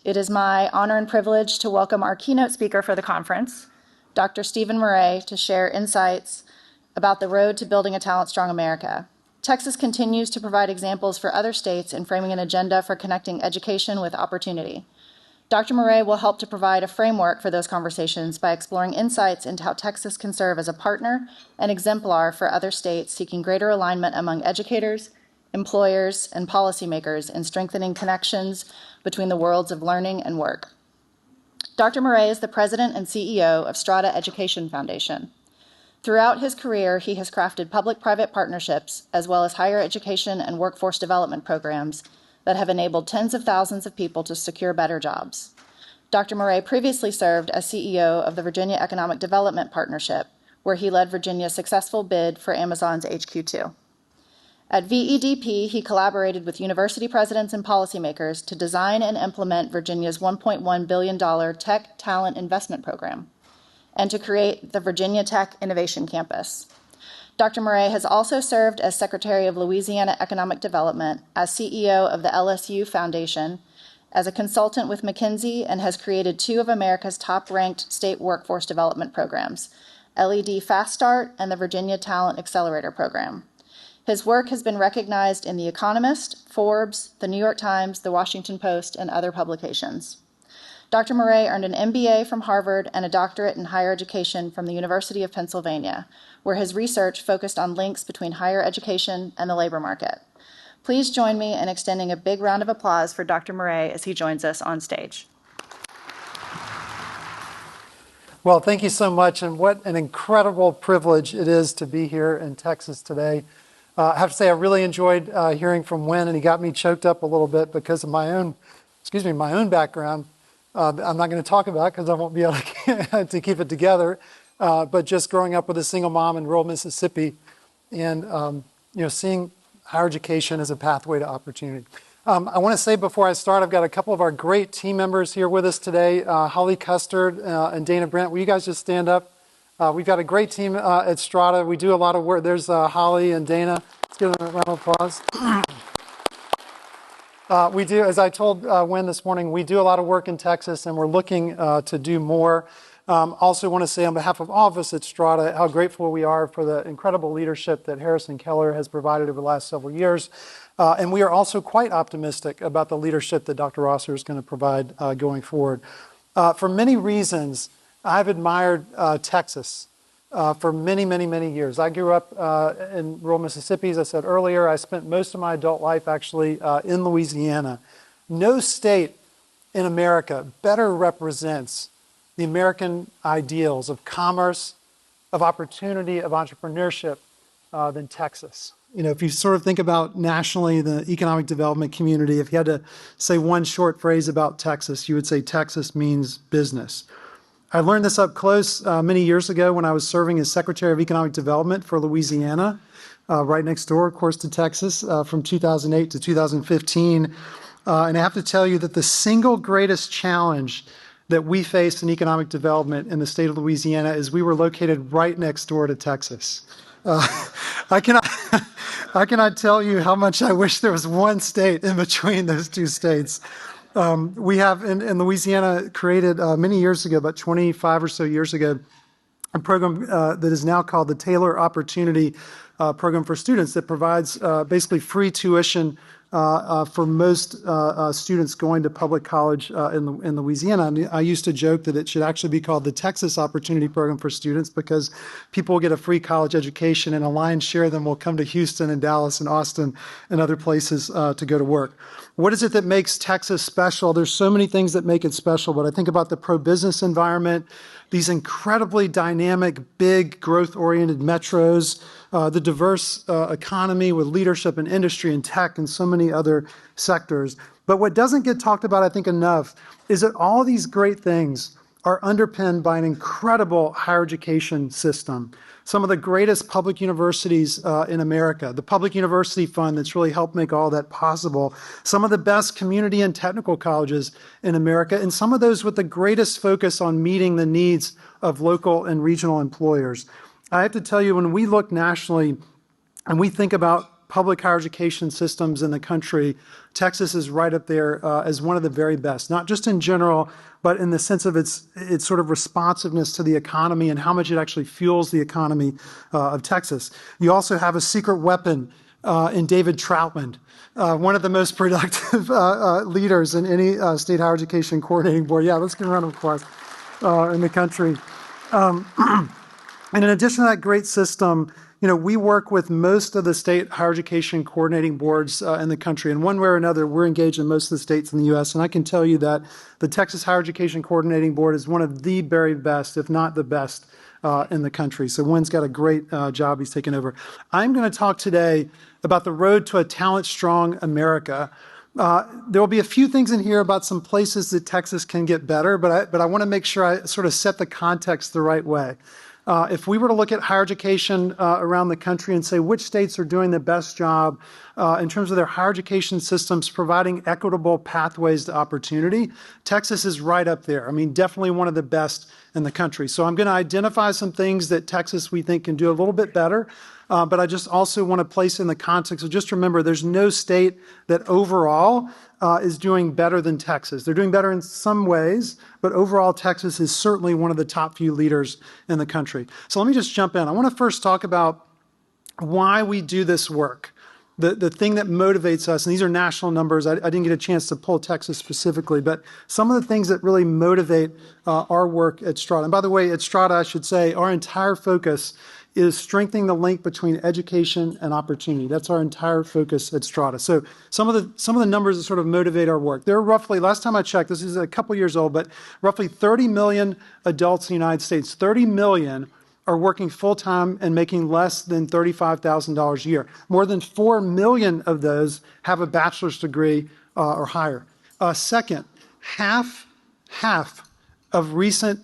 It is my honor and privilege to welcome our keynote speaker for the conference, Dr. Stephen Moret, to share insights about the road to building a talent-strong America. Texas continues to provide examples for other states in framing an agenda for connecting education with opportunity. Dr. Moret will help to provide a framework for those conversations by exploring insights into how Texas can serve as a partner and exemplar for other states seeking greater alignment among educators, employers, and policymakers in strengthening connections between the worlds of learning and work. Dr. Moret is the president and CEO of Strata Education Foundation. Throughout his career, he has crafted public-private partnerships as well as higher education and workforce development programs that have enabled tens of thousands of people to secure better jobs. Dr. Moret previously served as CEO of the Virginia Economic Development Partnership, where he led Virginia's successful bid for Amazon's HQ2. At VEDP, he collaborated with university presidents and policymakers to design and implement Virginia's $1.1 billion Tech Talent Investment Program, and to create the Virginia Tech Innovation Campus. Dr. Moret has also served as Secretary of Louisiana Economic Development, as CEO of the LSU Foundation, as a consultant with McKinsey, and has created two of America's top-ranked state workforce development programs, LED Fast Start and the Virginia Talent Accelerator Program. His work has been recognized in The Economist, Forbes, The New York Times, The Washington Post, and other publications. Dr. Moret earned an MBA from Harvard and a doctorate in higher education from the University of Pennsylvania, where his research focused on links between higher education and the labor market. Please join me in extending a big round of applause for Dr. Moret as he joins us on stage. Well, thank you so much, and what an incredible privilege it is to be here in Texas today. I have to say I really enjoyed hearing from Wynn, and he got me choked up a little bit because of my own background. I'm not going to talk about it because I won't be able to keep it together. But just growing up with a single mom in rural Mississippi, and seeing higher education as a pathway to opportunity. I want to say before I start, I've got a couple of our great team members here with us today. Holly Custard and Dana Brent. Will you guys just stand up? We've got a great team at Strata. We do a lot of work. There's Holly and Dana. Let's give them a round of applause. We do, as I told Wynn this morning, we do a lot of work in Texas, and we're looking to do more. Also want to say on behalf of all of us at Strata how grateful we are for the incredible leadership that Harrison Keller has provided over the last several years. And we are also quite optimistic about the leadership that Dr. Rosser is going to provide going forward. For many reasons, I've admired Texas for many, many, many years. I grew up in rural Mississippi, as I said earlier. I spent most of my adult life actually in Louisiana. No state in America better represents the American ideals of commerce, of opportunity, of entrepreneurship than Texas. If you sort of think about nationally the economic development community, if you had to say one short phrase about Texas, you would say Texas means business. I learned this up close many years ago when I was serving as Secretary of Economic Development for Louisiana, right next door, of course, to Texas, from 2008 to 2015. And I have to tell you that the single greatest challenge that we faced in economic development in the state of Louisiana is we were located right next door to Texas. I cannot tell you how much I wish there was one state in between those two states. We have in Louisiana created many years ago, about 25 or so years ago, a program that is now called the Taylor Opportunity Program for Students that provides basically free tuition for most students going to public college in Louisiana. And I used to joke that it should actually be called the Texas Opportunity Program for Students because people will get a free college education and a lion's share of them will come to Houston and Dallas and Austin and other places to go to work. What is it that makes Texas special? There's so many things that make it special, but I think about the pro-business environment, these incredibly dynamic, big, growth-oriented metros, the diverse economy with leadership in industry and tech and so many other sectors. But what doesn't get talked about, I think, enough is that all these great things are underpinned by an incredible higher education system. Some of the greatest public universities in America, the Public University Fund that's really helped make all that possible, some of the best community and technical colleges in America, and some of those with the greatest focus on meeting the needs of local and regional employers. I have to tell you, when we look nationally and we think about public higher education systems in the country, Texas is right up there as one of the very best, not just in general, but in the sense of its sort of responsiveness to the economy and how much it actually fuels the economy of Texas. You also have a secret weapon in David Troutman, one of the most productive leaders in any state higher education coordinating board. Yeah, let's give a round of applause in the country. And in addition to that great system, we work with most of the state higher education coordinating boards in the country. In one way or another, we're engaged in most of the states in the U.S. And I can tell you that the Texas Higher Education Coordinating Board is one of the very best, if not the best, in the country. So Wynn's got a great job he's taken over. I'm going to talk today about the road to a talent-strong America. There will be a few things in here about some places that Texas can get better, but I want to make sure I sort of set the context the right way. If we were to look at higher education around the country and say which states are doing the best job in terms of their higher education systems providing equitable pathways to opportunity, Texas is right up there. I mean, definitely one of the best in the country. So I'm going to identify some things that Texas we think can do a little bit better. But I just also want to place in the context of just remember there's no state that overall is doing better than Texas. They're doing better in some ways, but overall Texas is certainly one of the top few leaders in the country. So let me just jump in. I want to first talk about why we do this work. The thing that motivates us, and these are national numbers, I didn't get a chance to pull Texas specifically, but some of the things that really motivate our work at Strata. And by the way, at Strata, I should say, our entire focus is strengthening the link between education and opportunity. That's our entire focus at Strata. So some of the numbers that sort of motivate our work. There are roughly, last time I checked, this is a couple years old, but roughly 30 million adults in the United States. 30 million are working full-time and making less than $35,000 a year. More than 4 million of those have a bachelor's degree or higher. Second, half of recent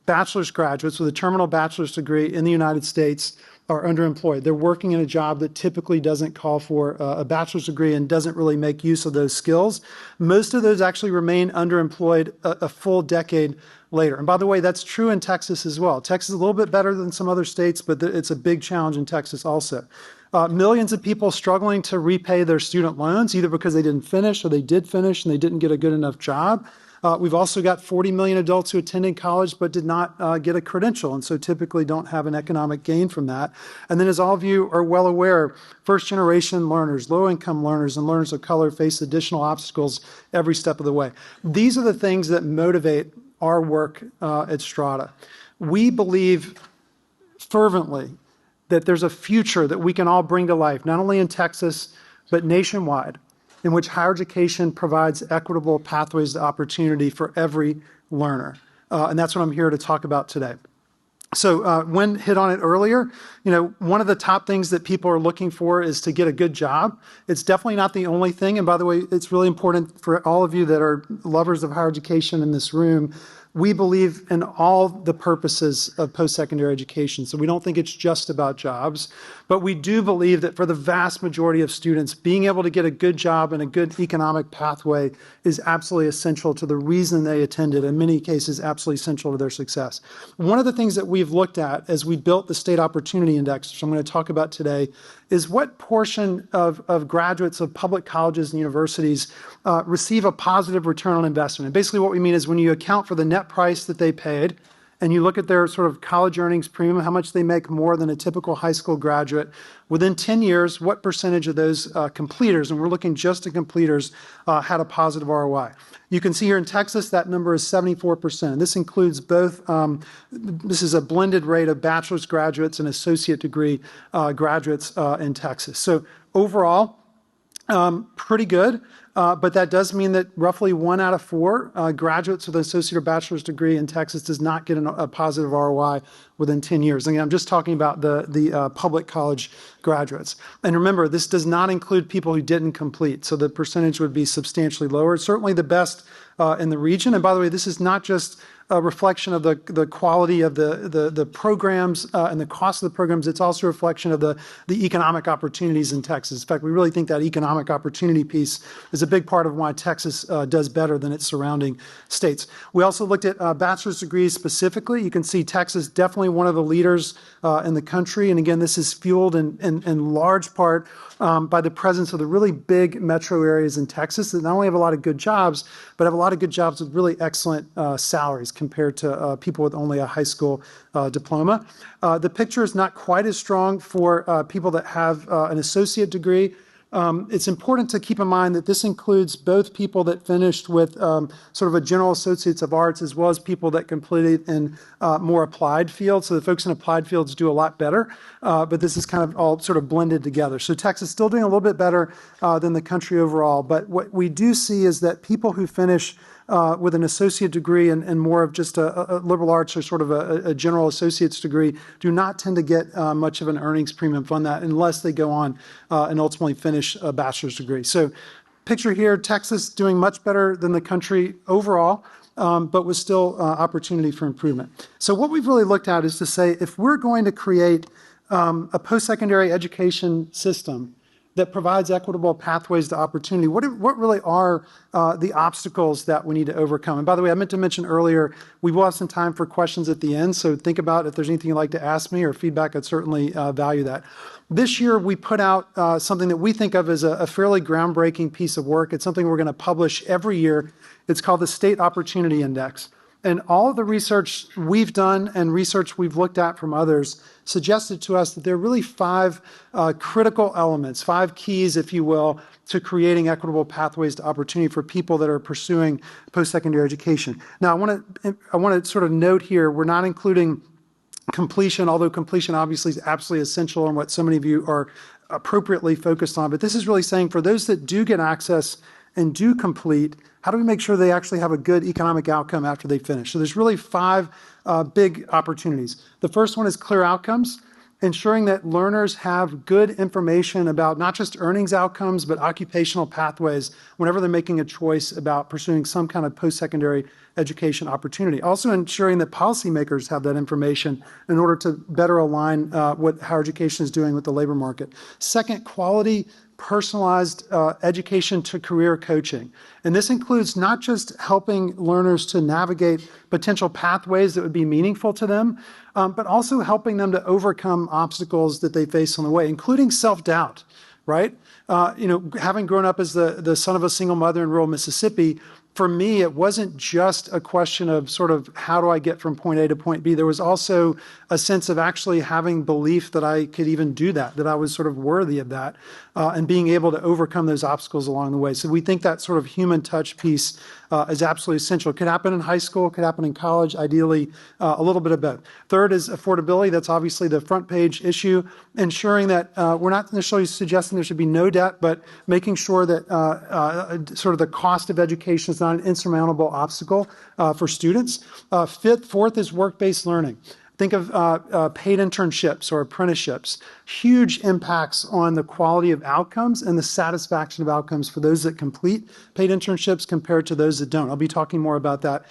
bachelor's graduates with a terminal bachelor's degree in the United States are underemployed. They're working in a job that typically doesn't call for a bachelor's degree and doesn't really make use of those skills. Most of those actually remain underemployed a full decade later. And by the way, that's true in Texas as well. Texas is a little bit better than some other states, but it's a big challenge in Texas also. Millions of people struggling to repay their student loans, either because they didn't finish or they did finish and they didn't get a good enough job. We've also got 40 million adults who attended college but did not get a credential, and so typically don't have an economic gain from that. And then, as all of you are well aware, first-generation learners, low-income learners, and learners of color face additional obstacles every step of the way. These are the things that motivate our work at Strata. We believe fervently that there's a future that we can all bring to life, not only in Texas, but nationwide, in which higher education provides equitable pathways to opportunity for every learner. And that's what I'm here to talk about today. So Wynn hit on it earlier. One of the top things that people are looking for is to get a good job. It's definitely not the only thing. And by the way, it's really important for all of you that are lovers of higher education in this room. We believe in all the purposes of post-secondary education. So we don't think it's just about jobs, but we do believe that for the vast majority of students, being able to get a good job and a good economic pathway is absolutely essential to the reason they attended, in many cases, absolutely essential to their success. One of the things that we've looked at as we built the State Opportunity Index, which I'm going to talk about today, is what portion of graduates of public colleges and universities receive a positive return on investment. And basically what we mean is when you account for the net price that they paid, and you look at their sort of college earnings premium, how much they make more than a typical high school graduate, within 10 years, what percentage of those completers, and we're looking just at completers, had a positive ROI. You can see here in Texas, that number is 74%. And this includes both, this is a blended rate of bachelor's graduates and associate degree graduates in Texas. So overall, pretty good. But that does mean that roughly 1 out of 4 graduates with an associate or bachelor's degree in Texas does not get a positive ROI within 10 years. Again, I'm just talking about the public college graduates. And remember, this does not include people who didn't complete, so the percentage would be substantially lower. It's certainly the best in the region. And by the way, this is not just a reflection of the quality of the programs and the cost of the programs. It's also a reflection of the economic opportunities in Texas. In fact, we really think that economic opportunity piece is a a big part of why Texas does better than its surrounding states. We also looked at bachelor's degrees specifically. You can see Texas definitely one of the leaders in the country. And again, this is fueled in large part by the presence of the really big metro areas in Texas that not only have a lot of good jobs, but have a lot of good jobs with really excellent salaries compared to people with only a high school diploma. The picture is not quite as strong for people that have an associate degree. It's important to keep in mind that this includes both people that finished with sort of a general associates of arts as well as people that completed in more applied fields. So the folks in applied fields do a lot better, but this is kind of all sort of blended together. So Texas is still doing a little bit better than the country overall. But what we do see is that people who finish with an associate degree and more of just a liberal arts or sort of a general associate's degree do not tend to get much of an earnings premium from that unless they go on and ultimately finish a bachelor's degree. So picture here, Texas doing much better than the country overall, but with still opportunity for improvement. So what we've really looked at is to say, if we're going to create a post-secondary education system that provides equitable pathways to opportunity, what really are the obstacles that we need to overcome? And by the way, I meant to mention earlier, we will have some time for questions at the end, so think about if there's anything you'd like to ask me or feedback, I'd certainly value that. This year, we put out something that we think of as a fairly groundbreaking piece of work. It's something we're going to publish every year. It's called the State Opportunity Index. And all of the research we've done and research we've looked at from others suggested to us that there are really five critical elements, five keys, if you will, to creating equitable pathways to opportunity for people that are pursuing post-secondary education. Now, I want to sort of note here, we're not including completion, although completion obviously is absolutely essential and what so many of you are appropriately focused on. But this is really saying for those that do get access and do complete, how do we make sure they actually have a good economic outcome after they finish? So there's really five big opportunities. The first one is clear outcomes, ensuring that learners have good information about not just earnings outcomes, but occupational pathways whenever they're making a choice about pursuing some kind of post-secondary education opportunity. Also ensuring that policymakers have that information in order to better align what higher education is doing with the labor market. Second, quality personalized education to career coaching. And this includes not just helping learners to navigate potential pathways that would be meaningful to them, but also helping them to overcome obstacles that they face on the way, including self-doubt, right? Having grown up as the son of a single mother in rural Mississippi, for me, it wasn't just a question of sort of how do I get from point A to point B. There was also a sense of actually having belief that I could even do that I was sort of worthy of that, and being able to overcome those obstacles along the way. So we think that sort of human touch piece is absolutely essential. It could happen in high school, it could happen in college, ideally a little bit of both. Third is affordability. That's obviously the front page issue, ensuring that we're not necessarily suggesting there should be no debt, but making sure that sort of the cost of education is not an insurmountable obstacle for students. Fourth is work-based learning. Think of paid internships or apprenticeships. Huge impacts on the quality of outcomes and the satisfaction of outcomes for those that complete paid internships compared to those that don't. I'll be talking more about that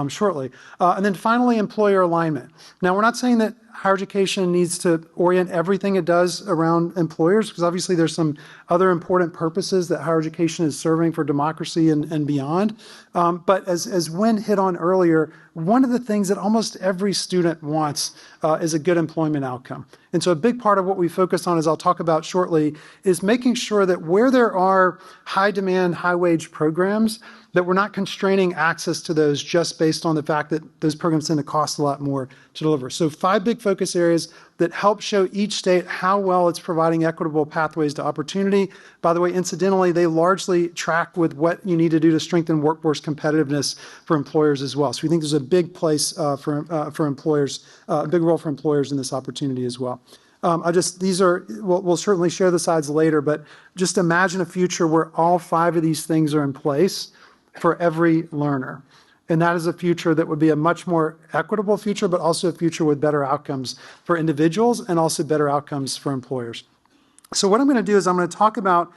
shortly. And then finally, employer alignment. Now, we're not saying that higher education needs to orient everything it does around employers, because obviously there's some other important purposes that higher education is serving for democracy and beyond. But as Wynn hit on earlier, one of the things that almost every student wants is a good employment outcome. And so a big part of what we focus on, as I'll talk about shortly, is making sure that where there are high demand, high wage programs, that we're not constraining access to those just based on the fact that those programs tend to cost a lot more to deliver. So 5 big focus areas that help show each state how well it's providing equitable pathways to opportunity. By the way, incidentally, they largely track with what you need to do to strengthen workforce competitiveness for employers as well. So we think there's a big place for employers, a big role for employers in this opportunity as well. We'll certainly share the slides later, but just imagine a future where all 5 of these things are in place for every learner. And that is a future that would be a much more equitable future, but also a future with better outcomes for individuals and also better outcomes for employers. So what I'm going to do is I'm going to talk about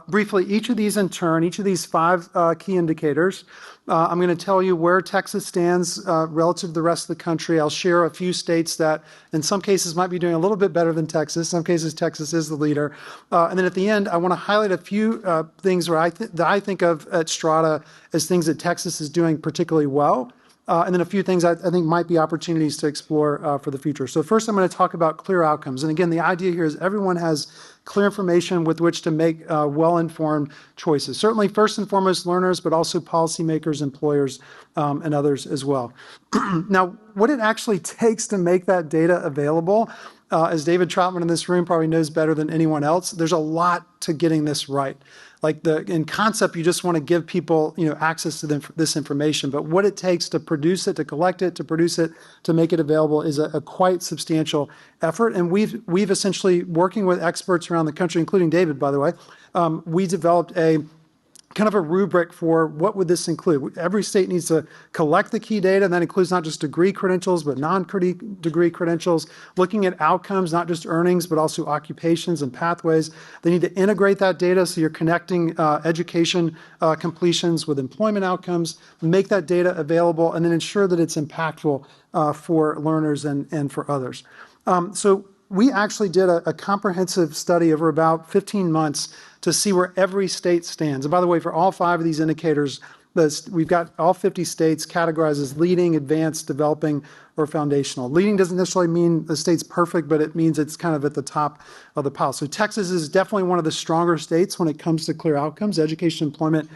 briefly each of these in turn, each of these 5 key indicators. I'm going to tell you where Texas stands relative to the rest of the country. I'll share a few states that in some cases might be doing a little bit better than Texas. In some cases, Texas is the leader. And then at the end, I want to highlight a few things that I think of at Strata as things that Texas is doing particularly well. And then a few things I think might be opportunities to explore for the future. So first, I'm going to talk about clear outcomes. And again, the idea here is everyone has clear information with which to make well-informed choices. Certainly, first and foremost, learners, but also policymakers, employers, and others as well. Now, what it actually takes to make that data available, as David Troutman in this room probably knows better than anyone else, there's a lot to getting this right. Like in concept, you just want to give people, access to this information. But what it takes to produce it, to collect it, to produce it, to make it available is a quite substantial effort. And we've essentially, working with experts around the country, including David, by the way, we developed a kind of a rubric for what would this include. Every state needs to collect the key data, and that includes not just degree credentials, but non-degree credentials, looking at outcomes, not just earnings, but also occupations and pathways. They need to integrate that data so you're connecting education completions with employment outcomes, make that data available, and then ensure that it's impactful for learners and for others. So we actually did a comprehensive study over about 15 months to see where every state stands. And by the way, for all 5 of these indicators, we've got all 50 states categorized as leading, advanced, developing, or foundational. Leading doesn't necessarily mean the state's perfect, but it means it's kind of at the top of the pile. So Texas is definitely one of the stronger states when it comes to clear outcomes, education, employment,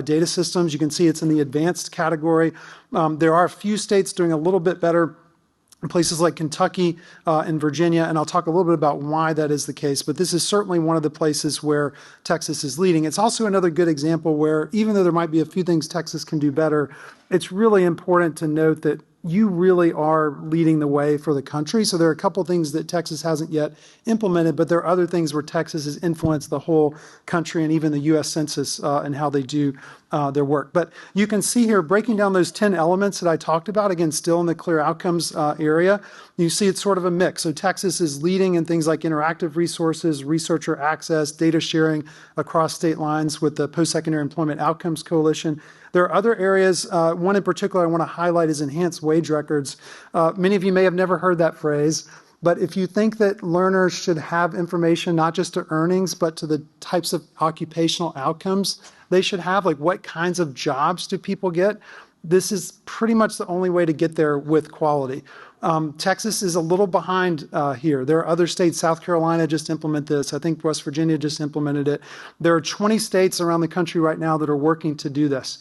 data systems. You can see it's in the advanced category. There are a few states doing a little bit better, places like Kentucky and Virginia, and I'll talk a little bit about why that is the case, but this is certainly one of the places where Texas is leading. It's also another good example where, even though there might be a few things Texas can do better, it's really important to note that you really are leading the way for the country. So there are a couple things that Texas hasn't yet implemented, but there are other things where Texas has influenced the whole country and even the U.S. Census and how they do their work. But you can see here, breaking down those 10 elements that I talked about, again, still in the clear outcomes area, you see it's sort of a mix. So Texas is leading in things like interactive resources, researcher access, data sharing across state lines with the Post-Secondary Employment Outcomes Coalition. There are other areas. One in particular I want to highlight is enhanced wage records. Many of you may have never heard that phrase, but if you think that learners should have information not just to earnings, but to the types of occupational outcomes they should have, like what kinds of jobs do people get, this is pretty much the only way to get there with quality. Texas is a little behind here. There are other states. South Carolina just implemented this. I think West Virginia just implemented it. There are 20 states around the country right now that are working to do this.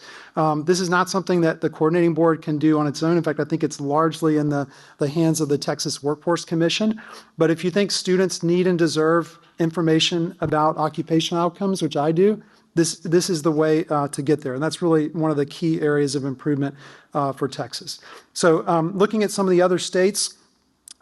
This is not something that the coordinating board can do on its own. In fact, I think it's largely in the hands of the Texas Workforce Commission. But if you think students need and deserve information about occupational outcomes, which I do, this is the way to get there. And that's really one of the key areas of improvement for Texas. So looking at some of the other states,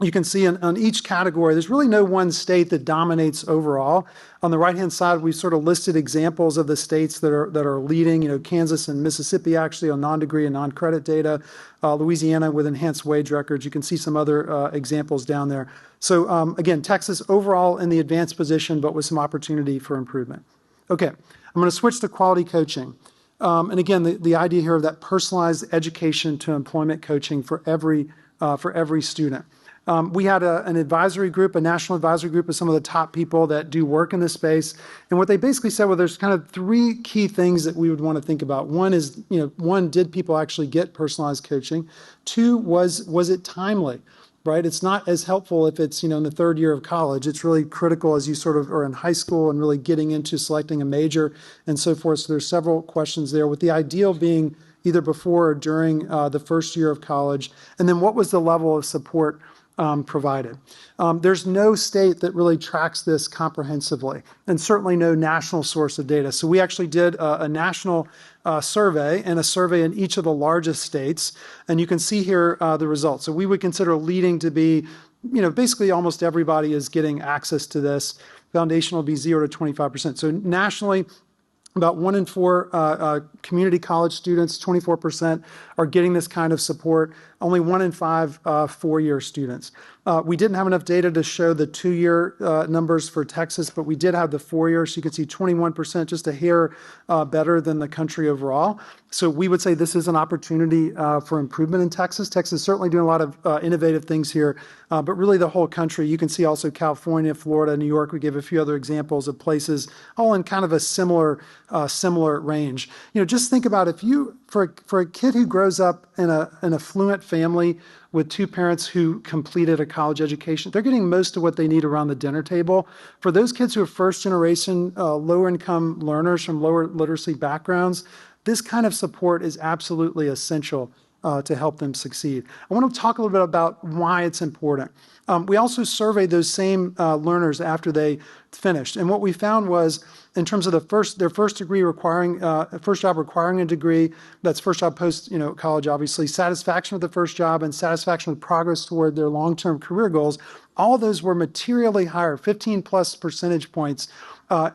you can see on each category, there's really no one state that dominates overall. On the right-hand side, we've sort of listed examples of the states that are leading. Kansas and Mississippi actually on non-degree and non-credit data. Louisiana with enhanced wage records. You can see some other examples down there. So again, Texas overall in the advanced position, but with some opportunity for improvement. Okay, I'm going to switch to quality coaching. And again, the idea here of that personalized education to employment coaching for every student. We had an advisory group, a national advisory group of some of the top people that do work in this space. And what they basically said, well, there's kind of 3 key things that we would want to think about. One is, did people actually get personalized coaching? 2, was it timely? Right? It's not as helpful if it's, in the 3rd year of college. It's really critical as you sort of are in high school and really getting into selecting a major and so forth. So there's several questions there, with the ideal being either before or during the 1st year of college. And then what was the level of support provided? There's no state that really tracks this comprehensively, and certainly no national source of data. So we actually did a national survey and a survey in each of the largest states, and you can see here the results. So we would consider leading to be, basically almost everybody is getting access to this. Foundational would be 0 to 25%. So nationally, about 1 in 4 community college students, 24%, are getting this kind of support. Only 1 in 5 4-year students. We didn't have enough data to show the 2-year numbers for Texas, but we did have the 4-year. So you can see 21%, just a hair better than the country overall. So we would say this is an opportunity for improvement in Texas. Texas is certainly doing a lot of innovative things here, but really the whole country. You can see also California, Florida, New York. We gave a few other examples of places all in kind of a similar range. Just think about if you, for a kid who grows up in an affluent family with 2 parents who completed a college education, they're getting most of what they need around the dinner table. For those kids who are first generation, lower income learners from lower literacy backgrounds, this kind of support is absolutely essential to help them succeed. I want to talk a little bit about why it's important. We also surveyed those same learners after they finished. And what we found was, in terms of their first degree requiring, first job requiring a degree, that's first job post college, obviously, satisfaction with the first job and satisfaction with progress toward their long-term career goals, all those were materially higher, 15 plus percentage points,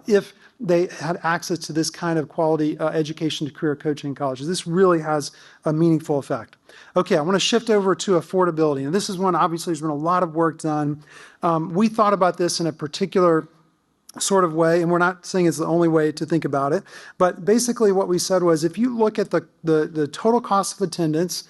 if they had access to this kind of quality education to career coaching in colleges. This really has a meaningful effect. Okay, I want to shift over to affordability. And this is one, obviously, there's been a lot of work done. We thought about this in a particular sort of way, and we're not saying it's the only way to think about it. But basically what we said was, if you look at the total cost of attendance,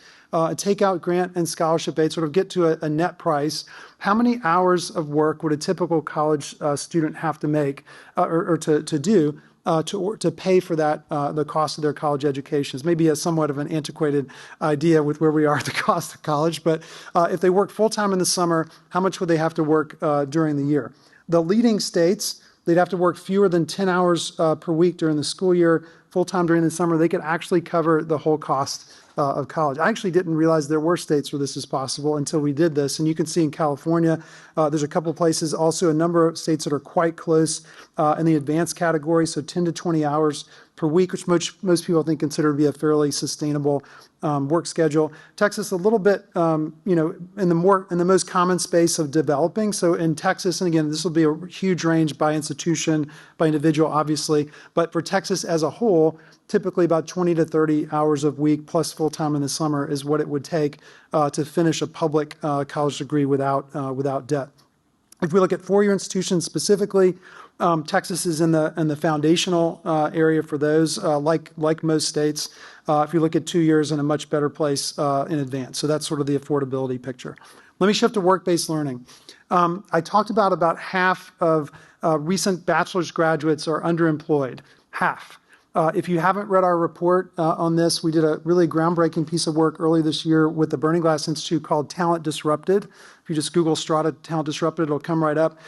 take out grant and scholarship aid, sort of get to a net price, how many hours of work would a typical college student have to make or to do to pay for that, the cost of their college education? It's maybe somewhat of an antiquated idea with where we are at the cost of college, but if they work full-time in the summer, how much would they have to work during the year? The leading states, they'd have to work fewer than 10 hours per week during the school year, full-time during the summer. They could actually cover the whole cost of college. I actually didn't realize there were states where this is possible until we did this. And you can see in California, there's a couple places, also a number of states that are quite close in the advanced category, so 10 to 20 hours per week, which most people think consider to be a fairly sustainable work schedule. Texas, a little bit, in the most common space of developing. So in Texas, and again, this will be a huge range by institution, by individual, obviously, but for Texas as a whole, typically about 20 to 30 hours a week plus full-time in the summer is what it would take to finish a public college degree without debt. If we look at 4-year institutions specifically, Texas is in the foundational area for those, like most states. If you look at 2 years, in a much better place in advance. So that's sort of the affordability picture. Let me shift to work-based learning. I talked about half of recent bachelor's graduates are underemployed. Half. If you haven't read our report on this, we did a really groundbreaking piece of work early this year with the Burning Glass Institute called Talent Disrupted. If you just Google Strata Talent Disrupted, it'll come right up.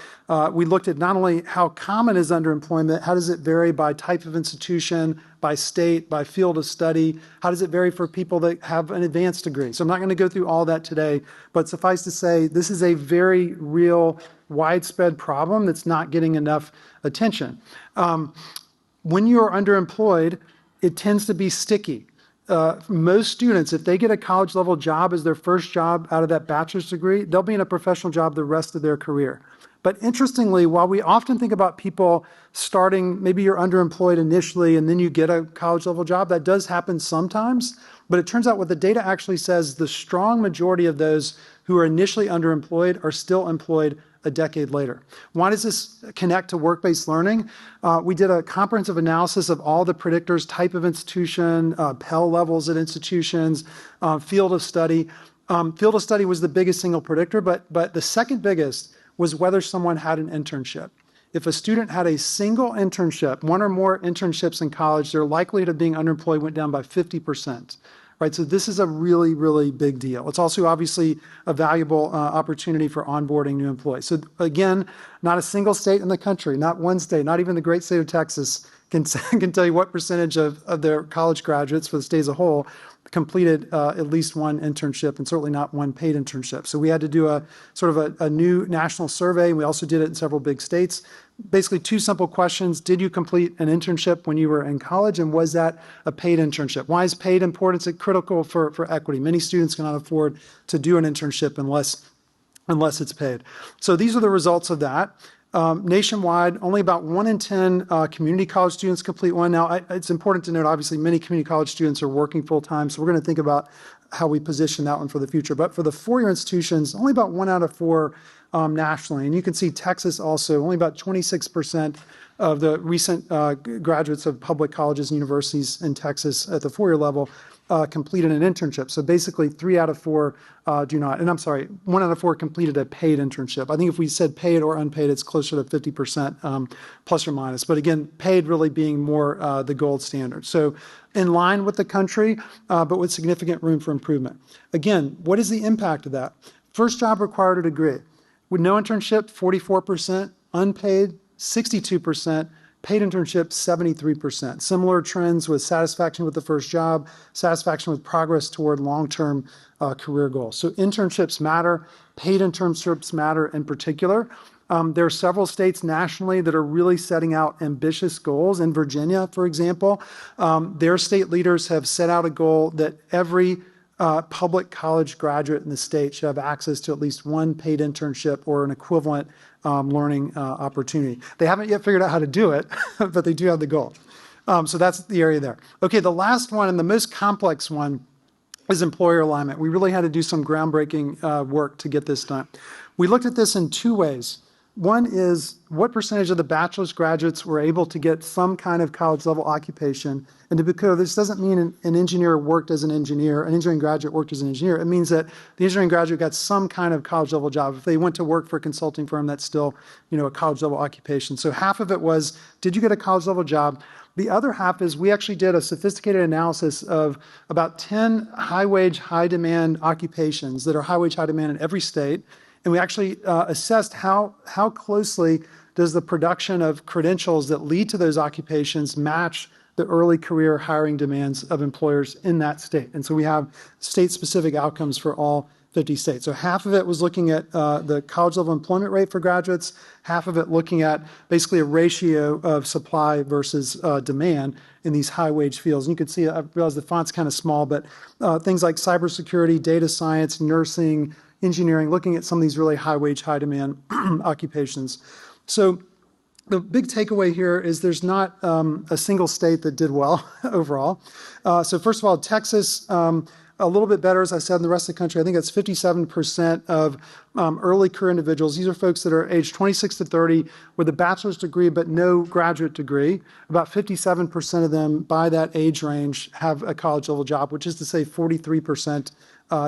We looked at not only how common is underemployment, how does it vary by type of institution, by state, by field of study, how does it vary for people that have an advanced degree. So I'm not going to go through all that today, but suffice to say, this is a very real, widespread problem that's not getting enough attention. When you're underemployed, it tends to be sticky. Most students, if they get a college level job as their first job out of that bachelor's degree, they'll be in a professional job the rest of their career. But interestingly, while we often think about people starting, maybe you're underemployed initially and then you get a college level job, that does happen sometimes. But it turns out what the data actually says, the strong majority of those who are initially underemployed are still employed a decade later. Why does this connect to work-based learning? We did a comprehensive analysis of all the predictors, type of institution, Pell levels at institutions, field of study. Field of study was the biggest single predictor, but the second biggest was whether someone had an internship. If a student had a single internship, one or more internships in college, their likelihood of being underemployed went down by 50%. Right, so this is a really, really big deal. It's also obviously a valuable opportunity for onboarding new employees. So again, not a single state in the country, not one state, not even the great state of Texas can tell you what percentage of their college graduates for the state as a whole completed at least one internship, and certainly not one paid internship. So we had to do a sort of a new national survey. We also did it in several big states. Basically, 2 simple questions. Did you complete an internship when you were in college, and was that a paid internship? Why is paid important? It's critical for equity. Many students cannot afford to do an internship unless it's paid. So these are the results of that. Nationwide, only about 1 in 10 community college students complete one. Now, it's important to note, obviously, many community college students are working full-time, so we're going to think about how we position that one for the future. But for the four-year institutions, only about 1 out of 4 nationally. And you can see Texas also, only about 26% of the recent graduates of public colleges and universities in Texas at the four-year level completed an internship. So basically 3 out of 4 do not. And I'm sorry, 1 out of 4 completed a paid internship. I think if we said paid or unpaid, it's closer to 50% plus or minus. But again, paid really being more the gold standard. So in line with the country, but with significant room for improvement. Again, what is the impact of that? First job required a degree. With no internship, 44%, unpaid, 62%, paid internships, 73%. Similar trends with satisfaction with the first job, satisfaction with progress toward long-term career goals. So internships matter, paid internships matter in particular. There are several states nationally that are really setting out ambitious goals. In Virginia, for example, their state leaders have set out a goal that every public college graduate in the state should have access to at least one paid internship or an equivalent learning opportunity. They haven't yet figured out how to do it, but they do have the goal. So that's the area there. Okay, the last one and the most complex one is employer alignment. We really had to do some groundbreaking work to get this done. We looked at this in 2 ways. One is what percentage of the bachelor's graduates were able to get some kind of college level occupation. And to be clear, this doesn't mean an engineer worked as an engineer, an engineering graduate worked as an engineer. It means that the engineering graduate got some kind of college level job. If they went to work for a consulting firm, that's still, a college level occupation. So half of it was, did you get a college level job? The other half is we actually did a sophisticated analysis of about 10 high wage, high demand occupations that are high wage, high demand in every state. And we actually assessed how closely does the production of credentials that lead to those occupations match the early career hiring demands of employers in that state. And so we have state-specific outcomes for all 50 states. So half of it was looking at the college level employment rate for graduates, half of it looking at basically a ratio of supply versus demand in these high wage fields. And you can see, I realize the font's kind of small, but things like cybersecurity, data science, nursing, engineering, looking at some of these really high wage, high demand occupations. So the big takeaway here is there's not a single state that did well overall. So first of all, Texas, a little bit better, as I said, in the rest of the country. I think that's 57% of early career individuals. These are folks that are aged 26 to 30 with a bachelor's degree but no graduate degree. About 57% of them by that age range have a college level job, which is to say 43%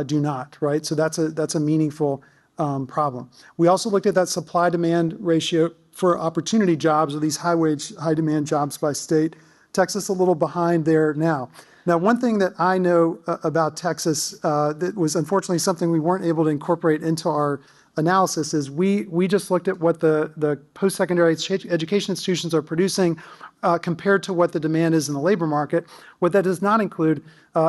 do not, right? So that's a meaningful problem. We also looked at that supply-demand ratio for opportunity jobs, or these high-wage, high-demand jobs by state. Texas a little behind there now. Now, one thing that I know about Texas that was unfortunately something we weren't able to incorporate into our analysis is we just looked at what the post-secondary education institutions are producing compared to what the demand is in the labor market. What that does not include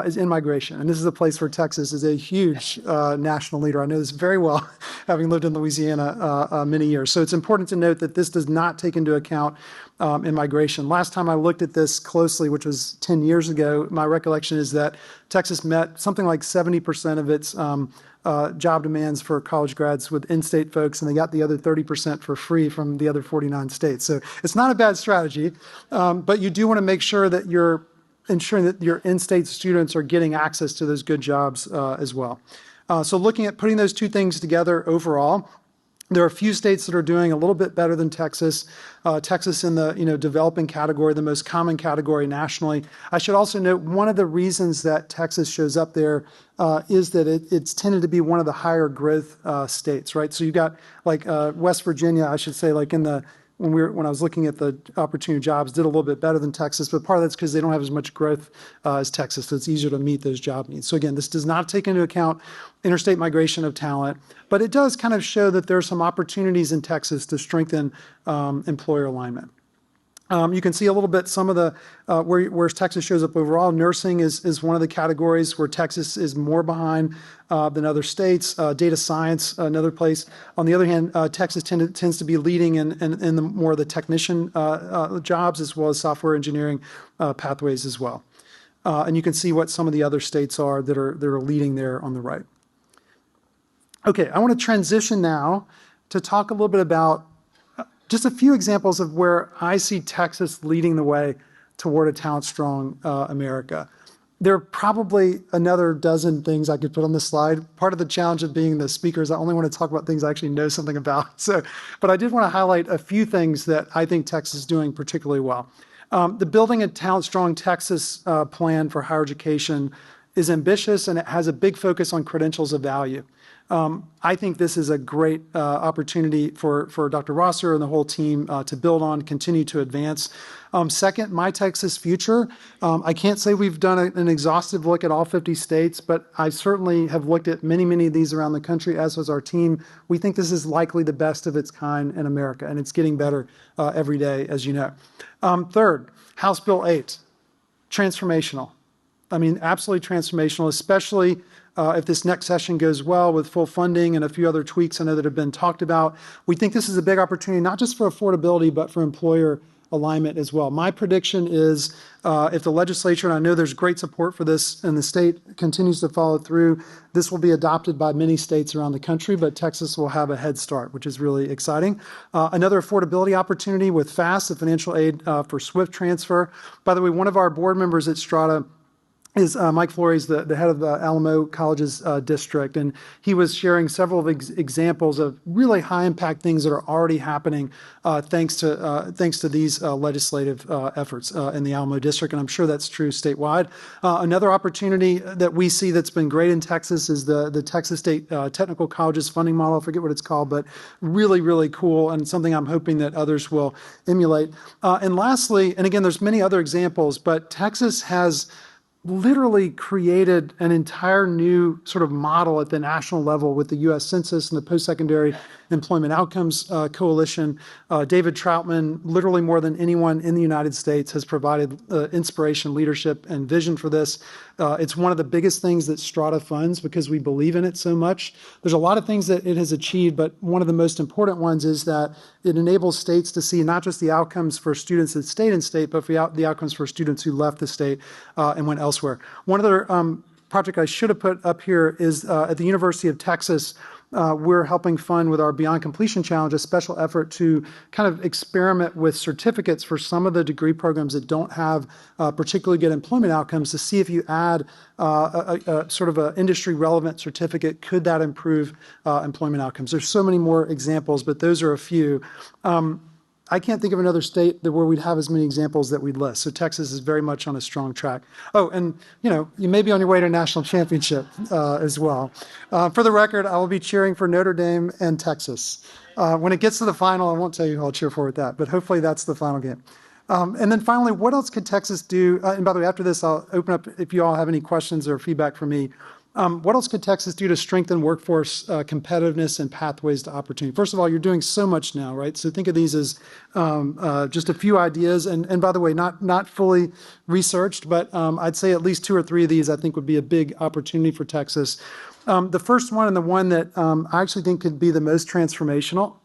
is in-migration. And this is a place where Texas is a huge national leader. I know this very well, having lived in Louisiana many years. So it's important to note that this does not take into account in-migration. Last time I looked at this closely, which was 10 years ago, my recollection is that Texas met something like 70% of its job demands for college grads with in-state folks, and they got the other 30% for free from the other 49 states. So it's not a bad strategy, but you do want to make sure that you're ensuring that your in-state students are getting access to those good jobs as well. So looking at putting those two things together overall, there are a few states that are doing a little bit better than Texas. Texas in the developing category, the most common category nationally. I should also note one of the reasons that Texas shows up there is that it's tended to be one of the higher growth states, right? So you got like West Virginia, I should say, like when I was looking at the opportunity jobs, did a little bit better than Texas, but part of that's because they don't have as much growth as Texas, so it's easier to meet those job needs. So again, this does not take into account interstate migration of talent, but it does kind of show that there are some opportunities in Texas to strengthen employer alignment. You can see a little bit some of the where Texas shows up overall. Nursing is one of the categories where Texas is more behind than other states. Data science, another place. On the other hand, Texas tends to be leading in the more of the technician jobs as well as software engineering pathways as well. And you can see what some of the other states are that are leading there on the right. Okay, I want to transition now to talk a little bit about just a few examples of where I see Texas leading the way toward a talent-strong America. There are probably another dozen things I could put on this slide. Part of the challenge of being the speaker is I only want to talk about things I actually know something about. But I did want to highlight a few things that I think Texas is doing particularly well. The Building a Talent-Strong Texas plan for higher education is ambitious, and it has a big focus on credentials of value. I think this is a great opportunity for Dr. Rosser and the whole team to build on, continue to advance. Second, My Texas Future. I can't say we've done an exhaustive look at all 50 states, but I certainly have looked at many, many of these around the country, as was our team. We think this is likely the best of its kind in America, and it's getting better every day, as you know. Third, House Bill 8, transformational. I mean, absolutely transformational, especially if this next session goes well with full funding and a few other tweaks I know that have been talked about. We think this is a big opportunity, not just for affordability, but for employer alignment as well. My prediction is if the legislature, and I know there's great support for this, and the state continues to follow through, this will be adopted by many states around the country, but Texas will have a head start, which is really exciting. Another affordability opportunity with FAST, the financial aid for SWIFT transfer. By the way, one of our board members at Strata is Mike Flores, the head of the Alamo College's district, and he was sharing several of examples of really high-impact things that are already happening thanks to these legislative efforts in the Alamo district, and I'm sure that's true statewide. Another opportunity that we see that's been great in Texas is the Texas State Technical Colleges funding model. I forget what it's called, but really, really cool, and something I'm hoping that others will emulate. And lastly, and again, there's many other examples, but Texas has literally created an entire new sort of model at the national level with the U.S. Census and the Post-Secondary Employment Outcomes Coalition. David Troutman, literally more than anyone in the United States, has provided inspiration, leadership, and vision for this. It's one of the biggest things that Strata funds because we believe in it so much. There's a lot of things that it has achieved, but one of the most important ones is that it enables states to see not just the outcomes for students that stayed in state, but for the outcomes for students who left the state and went elsewhere. One other project I should have put up here is at the University of Texas, we're helping fund with our Beyond Completion Challenge a special effort to kind of experiment with certificates for some of the degree programs that don't have particularly good employment outcomes to see if you add a sort of an industry relevant certificate, could that improve employment outcomes? There's so many more examples, but those are a few. I can't think of another state where we'd have as many examples that we'd list. So Texas is very much on a strong track. Oh, and you may be on your way to a national championship as well. For the record, I will be cheering for Notre Dame and Texas. When it gets to the final, I won't tell you who I'll cheer for with that, but hopefully that's the final game. And then finally, what else could Texas do? And by the way, after this, I'll open up if you all have any questions or feedback for me. What else could Texas do to strengthen workforce competitiveness and pathways to opportunity? First of all, you're doing so much now, right? So think of these as just a few ideas. And by the way, not fully researched, but I'd say at least 2 or 3 of these I think would be a big opportunity for Texas. The first one, and the one that I actually think could be the most transformational,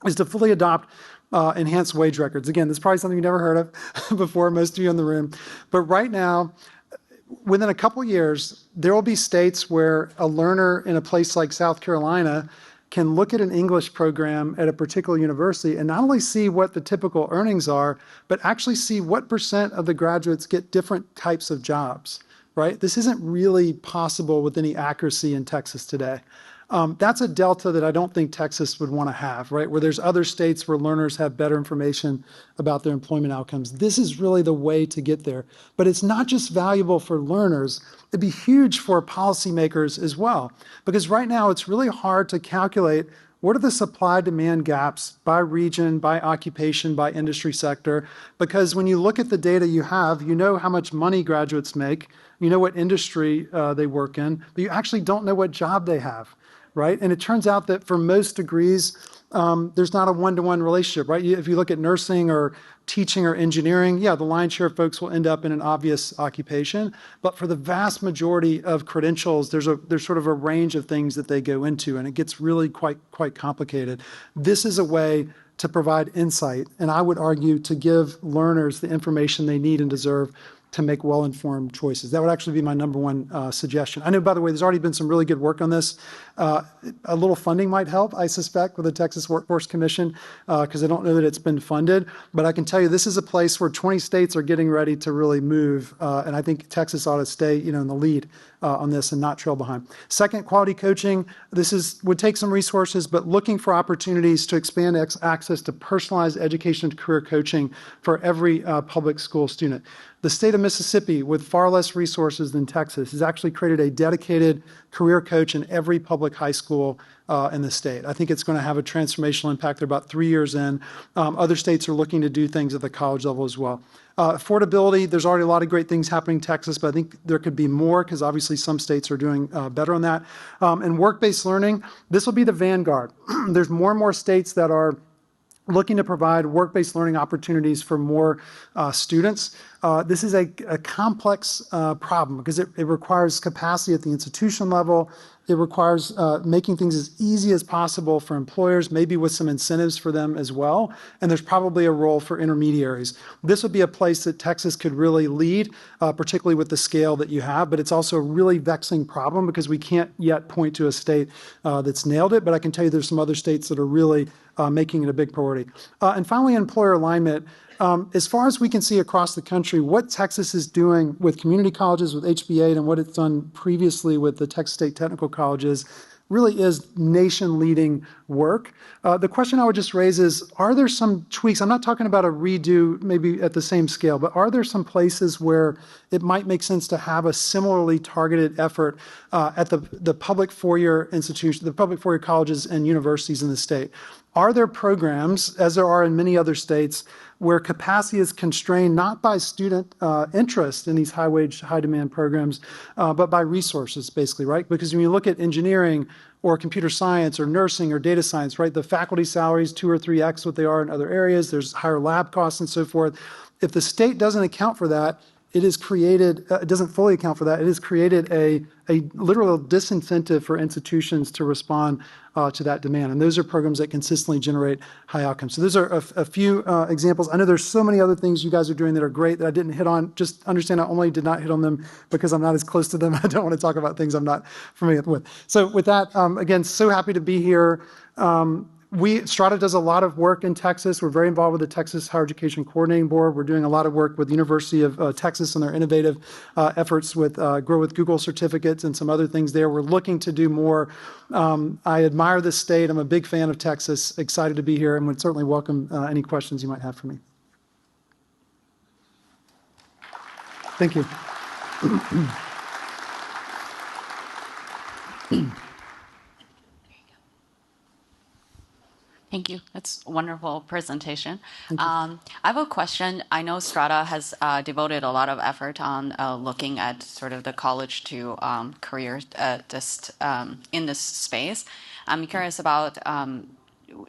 is to fully adopt enhanced wage records. Again, this is probably something you've never heard of before, most of you in the room. But right now, within a couple years, there will be states where a learner in a place like South Carolina can look at an English program at a particular university and not only see what the typical earnings are, but actually see what % of the graduates get different types of jobs, right? This isn't really possible with any accuracy in Texas today. That's a delta that I don't think Texas would want to have, right? Where there's other states where learners have better information about their employment outcomes. This is really the way to get there. But it's not just valuable for learners, it'd be huge for policymakers as well. Because right now it's really hard to calculate what are the supply-demand gaps by region, by occupation, by industry sector. Because when you look at the data you have, you know how much money graduates make, you know what industry they work in, but you actually don't know what job they have. Right? And it turns out that for most degrees, there's not a one-to-one relationship, right? If you look at nursing or teaching or engineering, yeah, the lion's share of folks will end up in an obvious occupation. But for the vast majority of credentials, there's sort of a range of things that they go into, and it gets really quite complicated. This is a way to provide insight, and I would argue to give learners the information they need and deserve to make well-informed choices. That would actually be my number one suggestion. I know, by the way, there's already been some really good work on this. A little funding might help, I suspect, with the Texas Workforce Commission, because I don't know that it's been funded. But I can tell you this is a place where 20 states are getting ready to really move, and I think Texas ought to stay, in the lead on this and not trail behind. Second, quality coaching. This would take some resources, but looking for opportunities to expand access to personalized education and career coaching for every public school student. The state of Mississippi, with far less resources than Texas, has actually created a dedicated career coach in every public high school in the state. I think it's going to have a transformational impact. They're about 3 years in. Other states are looking to do things at the college level as well. Affordability, there's already a lot of great things happening in Texas, but I think there could be more because obviously some states are doing better on that. And work-based learning, this will be the vanguard. There's more and more states that are looking to provide work-based learning opportunities for more students. This is a complex problem because it requires capacity at the institution level. It requires making things as easy as possible for employers, maybe with some incentives for them as well. And there's probably a role for intermediaries. This would be a place that Texas could really lead, particularly with the scale that you have. But it's also a really vexing problem because we can't yet point to a state that's nailed it. But I can tell you there's some other states that are really making it a big priority. And finally, employer alignment. As far as we can see across the country, what Texas is doing with community colleges, with HB8, and what it's done previously with the Texas State Technical Colleges really is nation-leading work. The question I would just raise is, are there some tweaks? I'm not talking about a redo maybe at the same scale, but are there some places where it might make sense to have a similarly targeted effort at the public four-year institutions, the public four-year colleges and universities in the state? Are there programs, as there are in many other states, where capacity is constrained not by student interest in these high-wage, high-demand programs, but by resources, basically, right? Because when you look at engineering or computer science or nursing or data science, right, the faculty salaries 2 or 3x what they are in other areas. There's higher lab costs and so forth. If the state doesn't account for that, it has created, it doesn't fully account for that, it has created a literal disincentive for institutions to respond to that demand. And those are programs that consistently generate high outcomes. So those are a few examples. I know there's so many other things you guys are doing that are great that I didn't hit on. Just understand I only did not hit on them because I'm not as close to them. I don't want to talk about things I'm not familiar with. So with that, again, so happy to be here. Strata does a lot of work in Texas. We're very involved with the Texas Higher Education Coordinating Board. We're doing a lot of work with the University of Texas and their innovative efforts with Grow with Google certificates and some other things there. We're looking to do more. I admire this state. I'm a big fan of Texas. Excited to be here and would certainly welcome any questions you might have for me. Thank you. Thank you. That's a wonderful presentation. I have a question. I know Strata has devoted a lot of effort on looking at sort of the college to career in this space. I'm curious about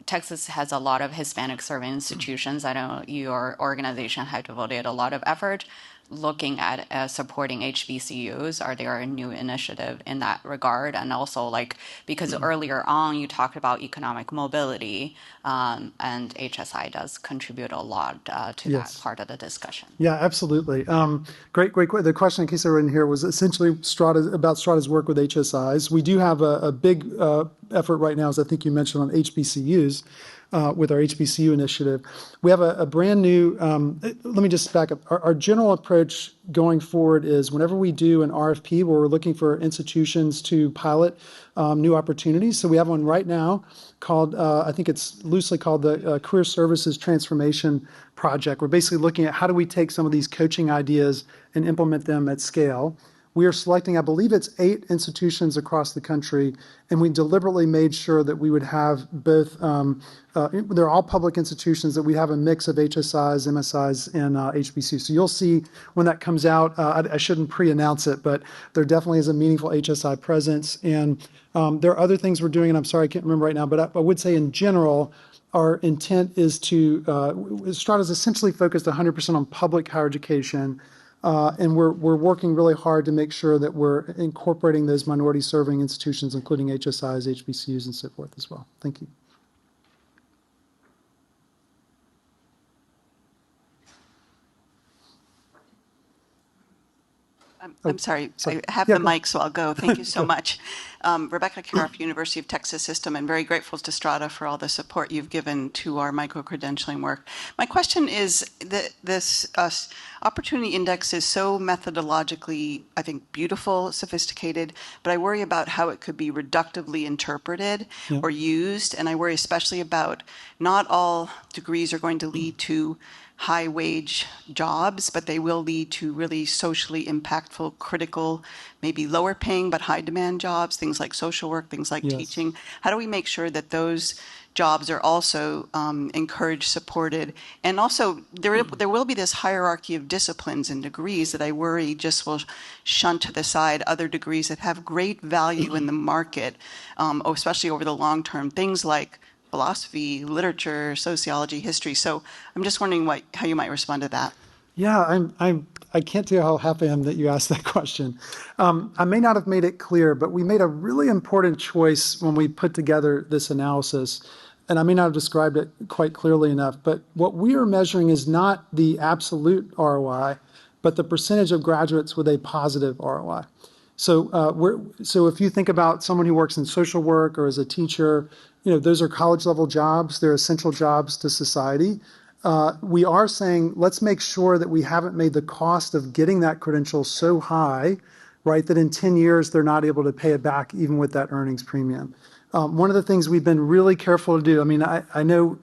Texas has a lot of Hispanic serving institutions. I know your organization had devoted a lot of effort looking at supporting HBCUs. Are there a new initiative in that regard? And also, like, because earlier on you talked about economic mobility, and HSI does contribute a lot to that part of the discussion. Yeah, absolutely. Great. The question, in case I didn't hear, was essentially Strata's work with HSIs. We do have a big effort right now, as I think you mentioned, on HBCUs. With our HBCU initiative. We have a brand new, let me just back up. Our general approach going forward is whenever we do an RFP where we're looking for institutions to pilot new opportunities. So we have one right now called, I think it's loosely called the Career Services Transformation Project. We're basically looking at how do we take some of these coaching ideas and implement them at scale. We are selecting, I believe it's 8 institutions across the country, and we deliberately made sure that we would have both, they're all public institutions, that we have a mix of HSIs, MSIs, and HBCUs. So you'll see when that comes out, I shouldn't pre-announce it, but there definitely is a meaningful HSI presence. And there are other things we're doing, and I'm sorry, I can't remember right now, but I would say in general, our intent is to, Strata is essentially focused 100% on public higher education. And we're working really hard to make sure that we're incorporating those minority serving institutions, including HSIs, HBCUs, and so forth as well. Thank you. I'm sorry, sorry. I have Yeah, the go. mic, so I'll go. Thank you so much. Rebecca Karoff, University of Texas System, and very grateful to Strata for all the support you've given to our micro-credentialing work. My question is that this opportunity index is so methodologically, I think, beautiful, sophisticated, but I worry about how it could be reductively interpreted Yeah. or used, and I worry especially about not all degrees are going to lead to high wage jobs, but they will lead to really socially impactful, critical, maybe lower paying, but high demand jobs, things like social work, things like Yes. teaching. How do we make sure that those jobs are also encouraged, supported? And also, there will be this hierarchy of disciplines and degrees that I worry just will shunt to the side other degrees that have great value in the market, especially over the long term. Things like philosophy, literature, sociology, history. So I'm just wondering how you might respond to that. Yeah, I can't tell you how happy I am that you asked that question. I may not have made it clear, but we made a really important choice when we put together this analysis. And I may not have described it quite clearly enough, but what we are measuring is not the absolute ROI, but the percentage of graduates with a positive ROI. So if you think about someone who works in social work or as a teacher, those are college level jobs. They're essential jobs to society. We are saying, let's make sure that we haven't made the cost of getting that credential so high, right, that in 10 years they're not able to pay it back even with that earnings premium. One of the things we've been really careful to do, I mean, I know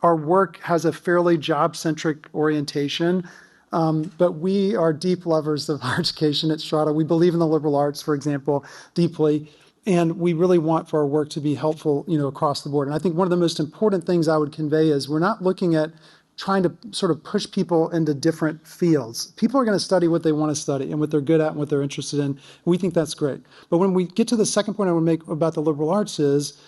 our work has a fairly job-centric orientation, but we are deep lovers of higher education at Strata. We believe in the liberal arts, for example, deeply. And we really want for our work to be helpful, across the board. And I think one of the most important things I would convey is we're not looking at trying to sort of push people into different fields. People are going to study what they want to study and what they're good at and what they're interested in. We think that's great. But when we get to the second point I would make about the liberal arts is,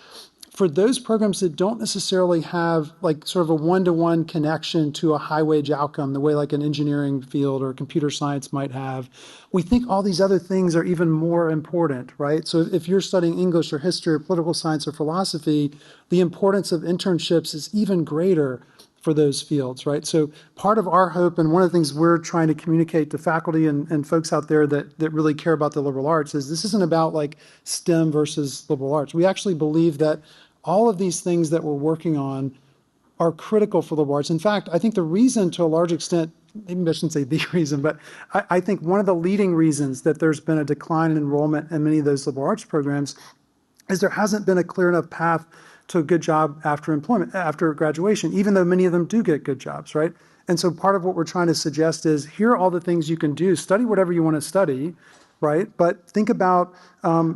for those programs that don't necessarily have like sort of a one-to-one connection to a high wage outcome, the way like an engineering field or computer science might have, we think all these other things are even more important, right? So if you're studying English or history or political science or philosophy, the importance of internships is even greater for those fields, right? So part of our hope, and one of the things we're trying to communicate to faculty and folks out there that really care about the liberal arts is this isn't about like STEM versus liberal arts. We actually believe that all of these things that we're working on are critical for liberal arts. In fact, I think the reason to a large extent, maybe I shouldn't say the reason, but I think one of the leading reasons that there's been a decline in enrollment in many of those liberal arts programs is there hasn't been a clear enough path to a good job after employment, after graduation, even though many of them do get good jobs, right? And so part of what we're trying to suggest is here are all the things you can do. Study whatever you want to study, right? But think about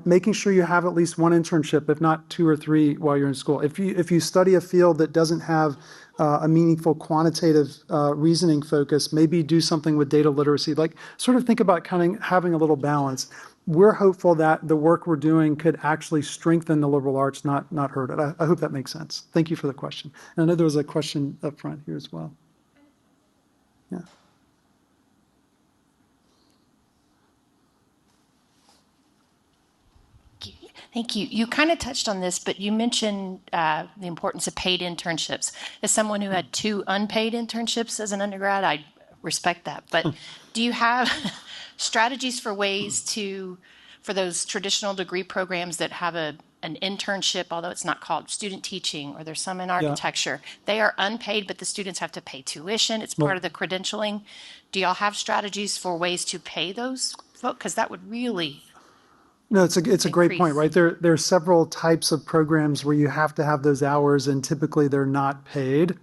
making sure you have at least one internship, if not 2 or 3 while you're in school. If you study a field that doesn't have a meaningful quantitative reasoning focus, maybe do something with data literacy. Like sort of think about kind of having a little balance. We're hopeful that the work we're doing could actually strengthen the liberal arts, not hurt it. I hope that makes sense. Thank you for the question. And I know there was a question up front here as well. Yeah. Thank you. You kind of touched on this, but you mentioned the importance of paid internships. As someone who had 2 unpaid internships as an undergrad, I respect that. But do you have strategies for ways for those traditional degree programs that have an internship, although it's not called student teaching, or there's some in architecture, they are unpaid, but the students have to pay tuition. It's part of the credentialing. Do y'all have strategies for ways to pay those folks? Because that would really... No, it's a great point, right? There are several types of programs where you have to have those hours, and typically they're not paid.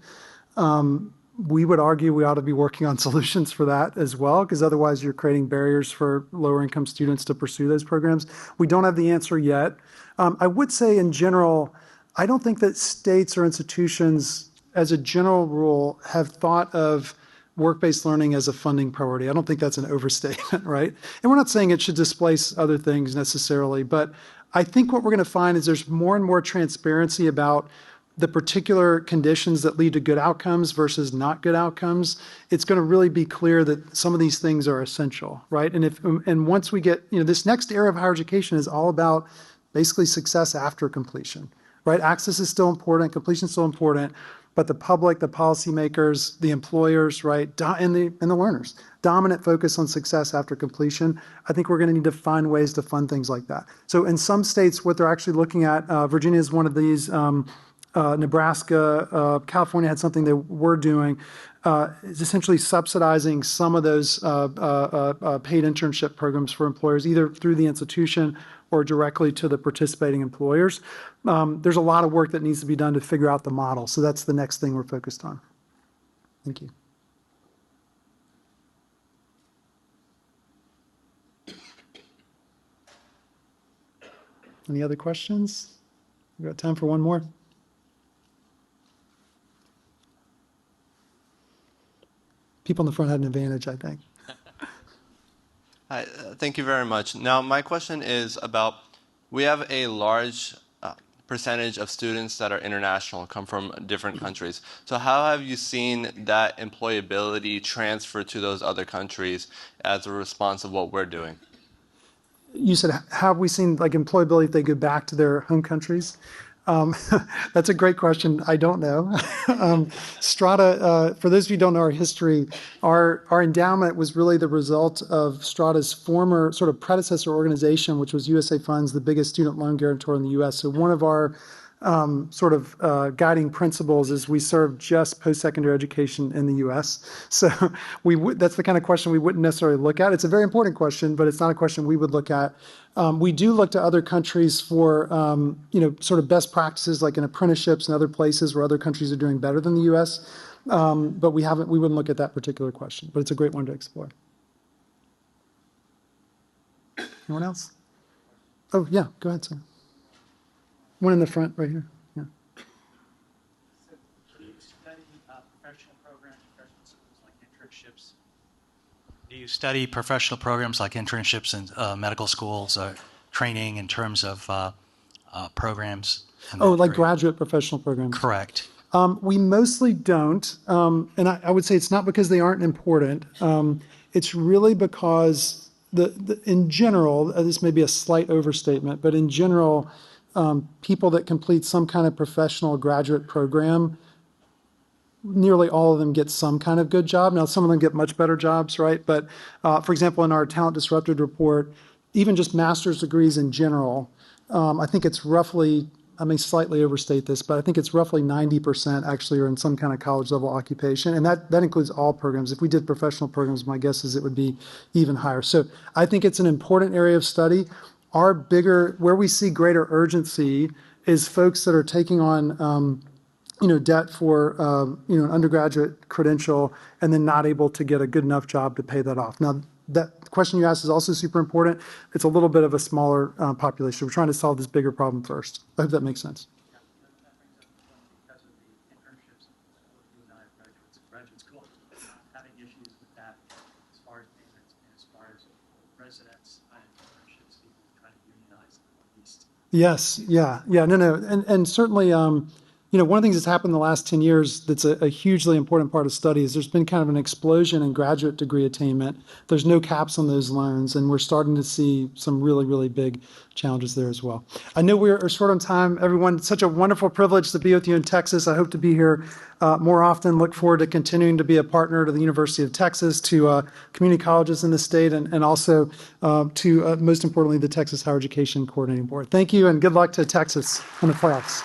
We would argue we ought to be working on solutions for that as well, because otherwise you're creating barriers for lower income students to pursue those programs. We don't have the answer yet. I would say in general, I don't think that states or institutions, as a general rule, have thought of work-based learning as a funding priority. I don't think that's an overstatement, right? And we're not saying it should displace other things necessarily, but I think what we're going to find is there's more and more transparency about the particular conditions that lead to good outcomes versus not good outcomes. It's going to really be clear that some of these things are essential, right? And once we get, this next era of higher education is all about basically success after completion, right? Access is still important, completion is still important, but the public, the policymakers, the employers, right, and the learners. Dominant focus on success after completion. I think we're going to need to find ways to fund things like that. So in some states, what they're actually looking at, Virginia is one of these, Nebraska, California had something they were doing, is essentially subsidizing some of those paid internship programs for employers, either through the institution or directly to the participating employers. There's a lot of work that needs to be done to figure out the model. So that's the next thing we're focused on. Thank you. Any other questions? We've got time for one more. People in the front had an advantage, I think. Hi, thank you very much. Now, my question is about, we have a large percentage of students that are international, come from different countries. So how have you seen that employability transfer to those other countries as a response of what we're doing? You said, have we seen like employability if they go back to their home countries? That's a great question. I don't know. Strata, for those of you who don't know our history, our endowment was really the result of Strata's former sort of predecessor organization, which was USA Funds, the biggest student loan guarantor in the U.S. So one of our guiding principles is we serve just post-secondary education in the U.S. So that's the kind of question we wouldn't necessarily look at. It's a very important question, but it's not a question we would look at. We do look to other countries for, sort of best practices like in apprenticeships and other places where other countries are doing better than the U.S. But we wouldn't look at that particular question, but it's a great one to explore. Anyone else? Oh, yeah, go ahead, sir. One in the front right here. Yeah. So, do you study professional programs, professional schools like internships? Do you study professional programs like internships in medical schools, training in terms of programs? Oh, like graduate professional programs? Correct. We mostly don't. And I would say it's not because they aren't important. It's really because in general, this may be a slight overstatement, but in general, people that complete some kind of professional graduate program, nearly all of them get some kind of good job. Now, some of them get much better jobs, right? But for example, in our Talent Disrupted report, even just master's degrees in general, I think it's roughly, I may slightly overstate this, but I think it's roughly 90% actually are in some kind of college level occupation. And that includes all programs. If we did professional programs, my guess is it would be even higher. So I think it's an important area of study. Where we see greater urgency is folks that are taking on, debt for, an undergraduate credential and then not able to get a good enough job to pay that off. Now, that question you asked is also super important. It's a little bit of a smaller population. We're trying to solve this bigger problem first. I hope that makes sense. Yeah, that brings up the point because of the internships that you and I are graduate school, having issues with that as far as payments and as far as residents and internships, people trying to unionize at least. Yes, yeah, no, and certainly, one of the things that's happened in the last 10 years that's a hugely important part of study is there's been kind of an explosion in graduate degree attainment. There's no caps on those loans, and we're starting to see some really, really big challenges there as well. I know we're short on time. Everyone, it's such a wonderful privilege to be with you in Texas. I hope to be here more often. Look forward to continuing to be a partner to the University of Texas, to community colleges in the state, and also to, most importantly, the Texas Higher Education Coordinating Board. Thank you, and good luck to Texas in the playoffs.